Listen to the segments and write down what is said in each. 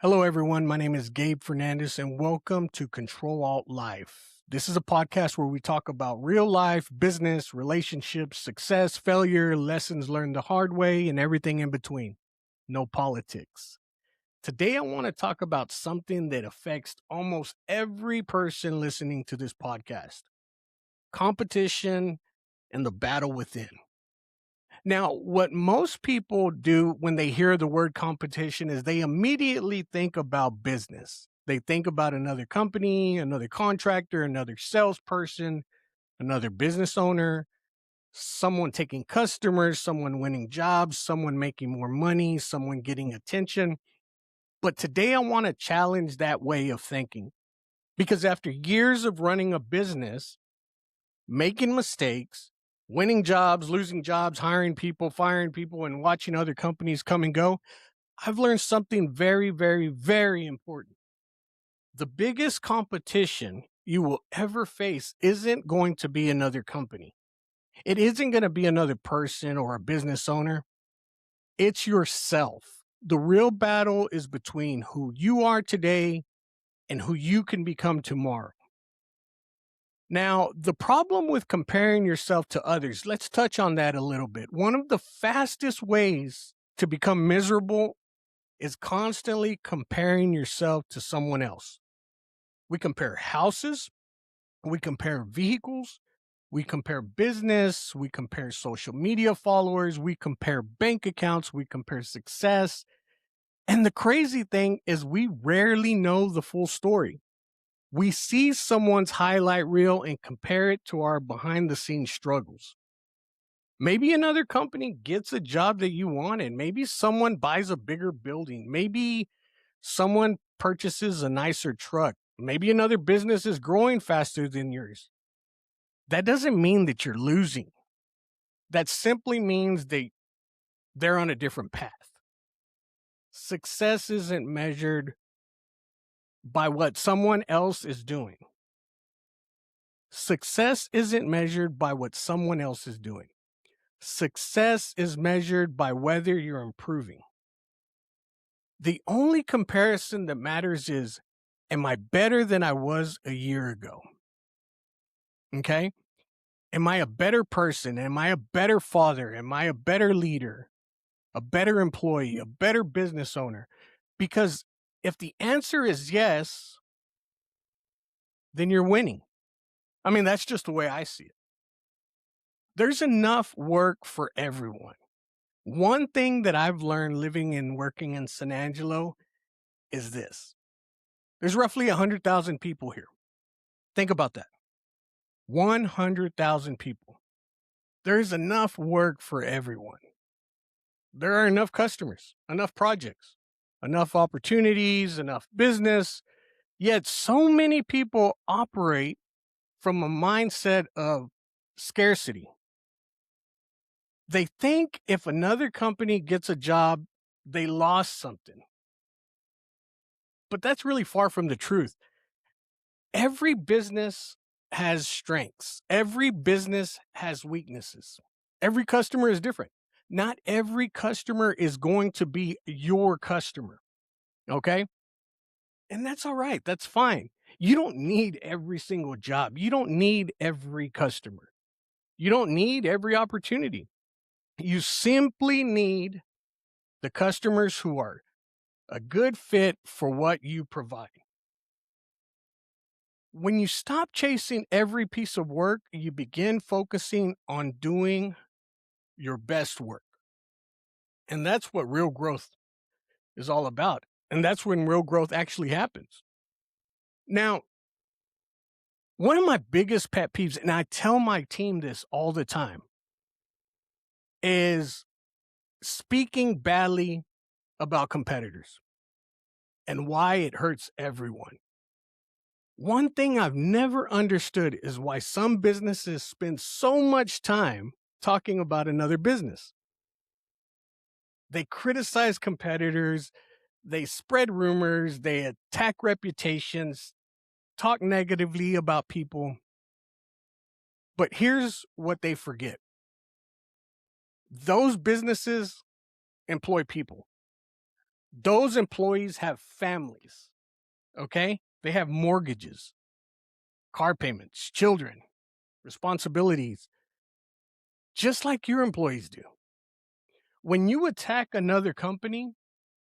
Hello, everyone. My name is Gabe Fernandez, and welcome to Control Alt Life. This is a podcast where we talk about real life, business, relationships, success, failure, lessons learned the hard way, and everything in between. No politics. Today, I want to talk about something that affects almost every person listening to this podcast: competition and the battle within. Now, what most people do when they hear the word competition is they immediately think about business. They think about another company, another contractor, another salesperson, another business owner, someone taking customers, someone winning jobs, someone making more money, someone getting attention. But today I want to challenge that way of thinking because after years of running a business, making mistakes, winning jobs, losing jobs, hiring people, firing people, and watching other companies come and go, I've learned something very, very, very important. The biggest competition you will ever face isn't going to be another company. It isn't going to be another person or a business owner. It's yourself. The real battle is between who you are today and who you can become tomorrow. Now, the problem with comparing yourself to others, let's touch on that a little bit. One of the fastest ways to become miserable is constantly comparing yourself to someone else. We compare houses, we compare vehicles, we compare business, we compare social media followers, we compare bank accounts, we compare success. And the crazy thing is, we rarely know the full story. We see someone's highlight reel and compare it to our behind the scenes struggles. Maybe another company gets a job that you wanted. Maybe someone buys a bigger building. Maybe someone purchases a nicer truck. Maybe another business is growing faster than yours. That doesn't mean that you're losing. That simply means they're on a different path. Success isn't measured by what someone else is doing. Success isn't measured by what someone else is doing. Success is measured by whether you're improving. The only comparison that matters is, am I better than I was a year ago? Okay. Am I a better person? Am I a better father? Am I a better leader, a better employee, a better business owner? Because if the answer is yes, then you're winning. I mean, that's just the way I see it. There's enough work for everyone. One thing that I've learned living and working in San Angelo is this: there's roughly 100,000 people here. Think about that. 100,000 people. There's enough work for everyone. There are enough customers, enough projects, enough opportunities, enough business. Yet so many people operate from a mindset of scarcity. They think if another company gets a job, they lost something. But that's really far from the truth. Every business has strengths. Every business has weaknesses. Every customer is different. Not every customer is going to be your customer. Okay. And that's all right. That's fine. You don't need every single job. You don't need every customer. You don't need every opportunity. You simply need the customers who are a good fit for what you provide. When you stop chasing every piece of work, you begin focusing on doing your best work. And that's what real growth is all about. And that's when real growth actually happens. Now, one of my biggest pet peeves, and I tell my team this all the time, is speaking badly about competitors and why it hurts everyone. One thing I've never understood is why some businesses spend so much time talking about another business. They criticize competitors, they spread rumors, they attack reputations, talk negatively about people. But here's what they forget: those businesses employ people. Those employees have families, okay? They have mortgages, car payments, children, responsibilities, just like your employees do. When you attack another company,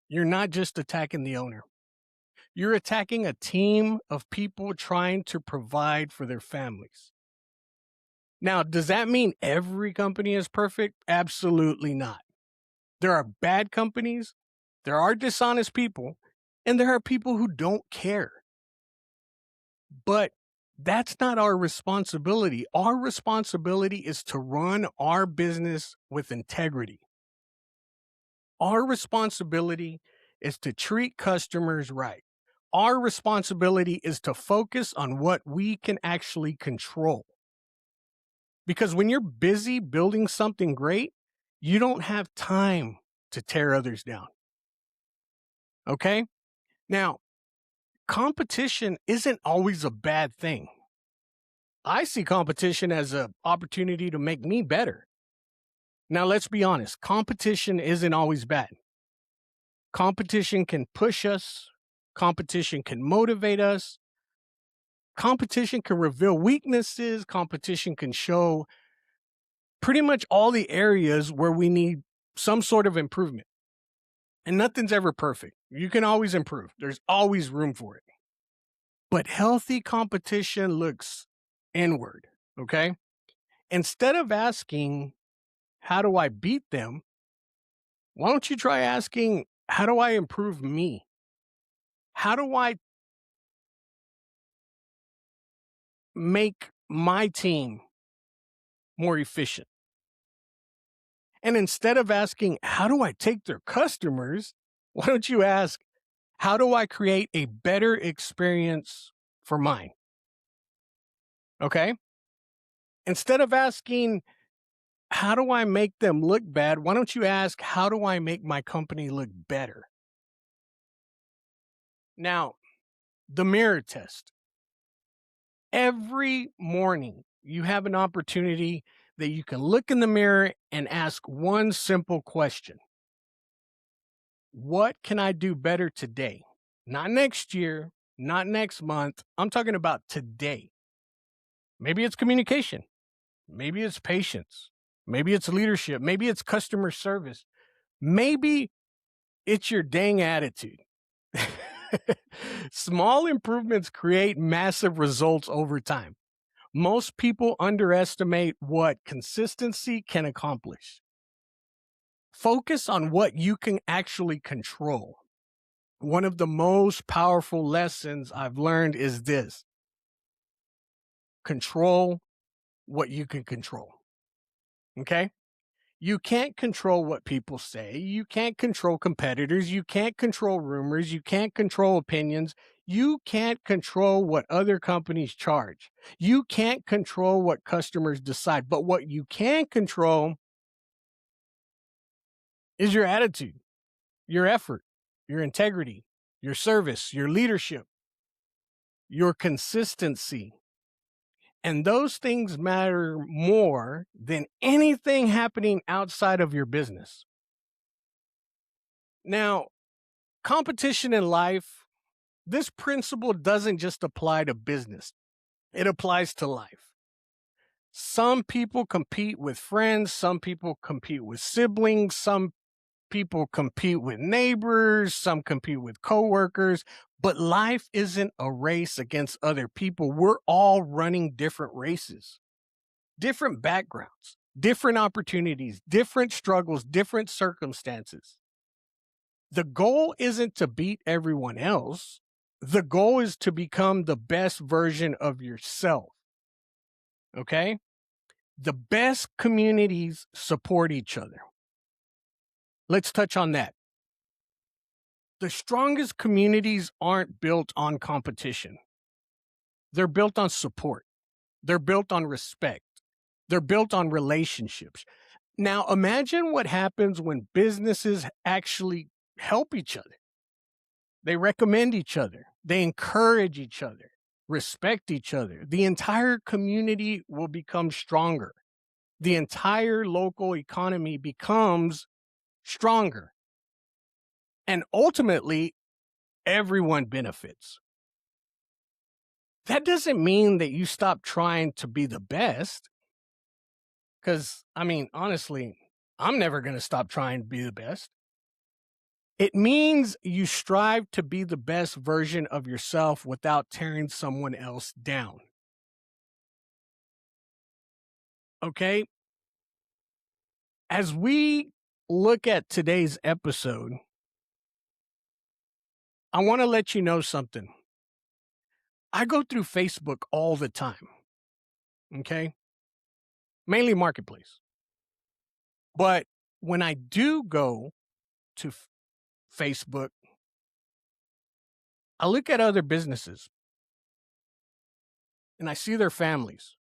you're not just attacking the owner. You're attacking a team of people trying to provide for their families. Now, does that mean every company is perfect? Absolutely not. There are bad companies, there are dishonest people, and there are people who don't care. But that's not our responsibility. Our responsibility is to run our business with integrity. Our responsibility is to treat customers right. Our responsibility is to focus on what we can actually control. Because when you're busy building something great, you don't have time to tear others down. Okay? Now, competition isn't always a bad thing. I see competition as an opportunity to make me better. Now, let's be honest, competition isn't always bad. Competition can push us, competition can motivate us, competition can reveal weaknesses, competition can show pretty much all the areas where we need some sort of improvement. And nothing's ever perfect. You can always improve, there's always room for it. But healthy competition looks inward, okay? Instead of asking, how do I beat them? Why don't you try asking, how do I improve me? How do I make my team more efficient? And instead of asking, how do I take their customers? Why don't you ask, how do I create a better experience for mine? Okay. Instead of asking, how do I make them look bad? Why don't you ask, how do I make my company look better? Now, the mirror test. Every morning, you have an opportunity that you can look in the mirror and ask one simple question: what can I do better today? Not next year, not next month. I'm talking about today. Maybe it's communication. Maybe it's patience. Maybe it's leadership. Maybe it's customer service. Maybe it's your dang attitude. Small improvements create massive results over time. Most people underestimate what consistency can accomplish. Focus on what you can actually control. One of the most powerful lessons I've learned is this: control what you can control. Okay? You can't control what people say. You can't control competitors. You can't control rumors. You can't control opinions. You can't control what other companies charge. You can't control what customers decide. But what you can control is your attitude, your effort, your integrity, your service, your leadership, your consistency. And those things matter more than anything happening outside of your business. Now, competition in life, this principle doesn't just apply to business, it applies to life. Some people compete with friends, some people compete with siblings, some people compete with neighbors, some compete with coworkers, but life isn't a race against other people. We're all running different races, different backgrounds, different opportunities, different struggles, different circumstances. The goal isn't to beat everyone else. The goal is to become the best version of yourself. Okay? The best communities support each other. Let's touch on that. The strongest communities aren't built on competition. They're built on support. They're built on respect. They're built on relationships. Now, imagine what happens when businesses actually help each other. They recommend each other. They encourage each other, respect each other. The entire community will become stronger. The entire local economy becomes stronger. And ultimately, everyone benefits. That doesn't mean that you stop trying to be the best. Because, I mean, honestly, I'm never going to stop trying to be the best. It means you strive to be the best version of yourself without tearing someone else down. Okay? As we look at today's episode, I want to let you know something. I go through Facebook all the time. Okay? Mainly Marketplace. But when I do go to Facebook, I look at other businesses and I see their families.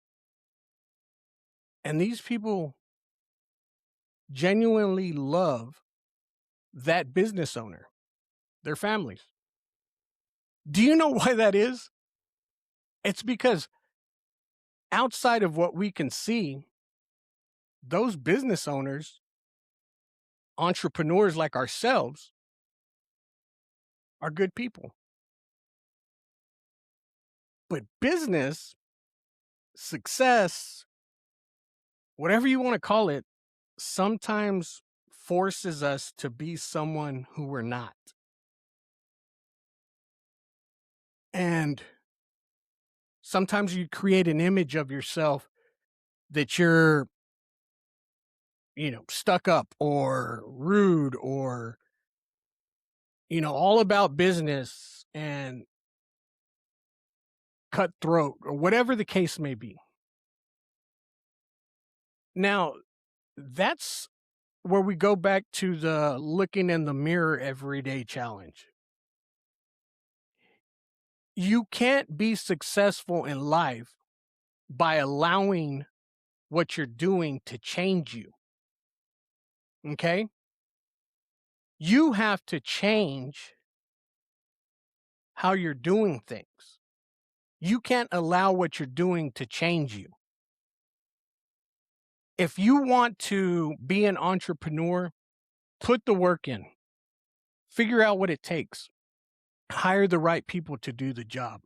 And these people genuinely love that business owner, their families. Do you know why that is? It's because outside of what we can see, those business owners, entrepreneurs like ourselves, are good people. But business, success, whatever you want to call it, sometimes forces us to be someone who we're not. And sometimes you create an image of yourself that you're, stuck up or rude or, all about business and cutthroat or whatever the case may be. Now, that's where we go back to the looking in the mirror every day challenge. You can't be successful in life by allowing what you're doing to change you. Okay? You have to change how you're doing things. You can't allow what you're doing to change you. If you want to be an entrepreneur, put the work in. Figure out what it takes. Hire the right people to do the job.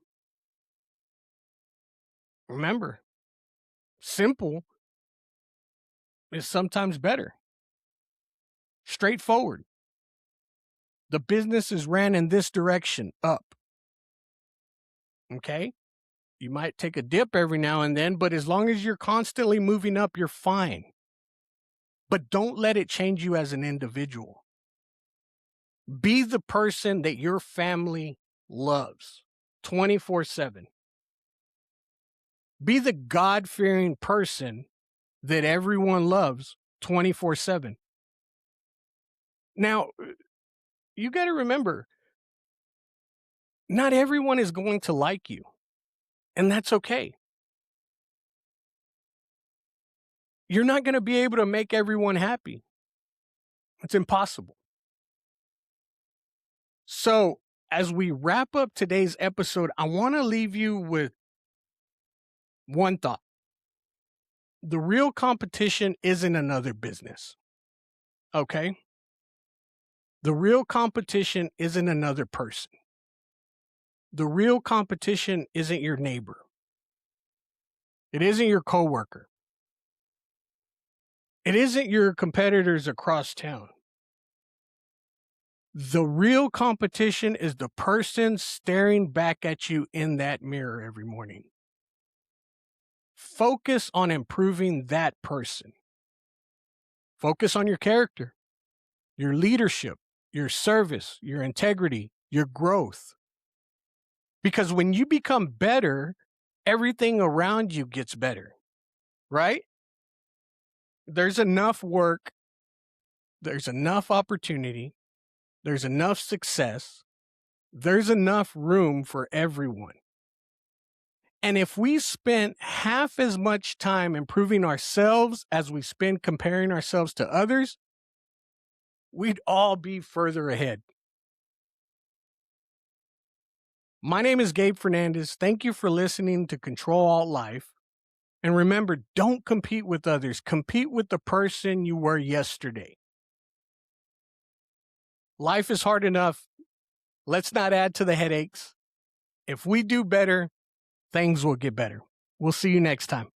Remember, simple is sometimes better. Straightforward. The business is ran in this direction, up. Okay? You might take a dip every now and then, but as long as you're constantly moving up, you're fine. But don't let it change you as an individual. Be the person that your family loves 24/7. Be the God-fearing person that everyone loves 24/7. Now, you got to remember, not everyone is going to like you, and that's okay. You're not going to be able to make everyone happy. It's impossible. So, as we wrap up today's episode, I want to leave you with one thought. The real competition isn't another business. Okay? The real competition isn't another person. The real competition isn't your neighbor. It isn't your coworker. It isn't your competitors across town. The real competition is the person staring back at you in that mirror every morning. Focus on improving that person. Focus on your character, your leadership, your service, your integrity, your growth. Because when you become better, everything around you gets better, right? There's enough work, there's enough opportunity, there's enough success, there's enough room for everyone. And if we spent half as much time improving ourselves as we spend comparing ourselves to others, we'd all be further ahead. My name is Gabe Fernandez. Thank you for listening to Control Alt Life. And remember, don't compete with others. Compete with the person you were yesterday. Life is hard enough. Let's not add to the headaches. If we do better, things will get better. We'll see you next time.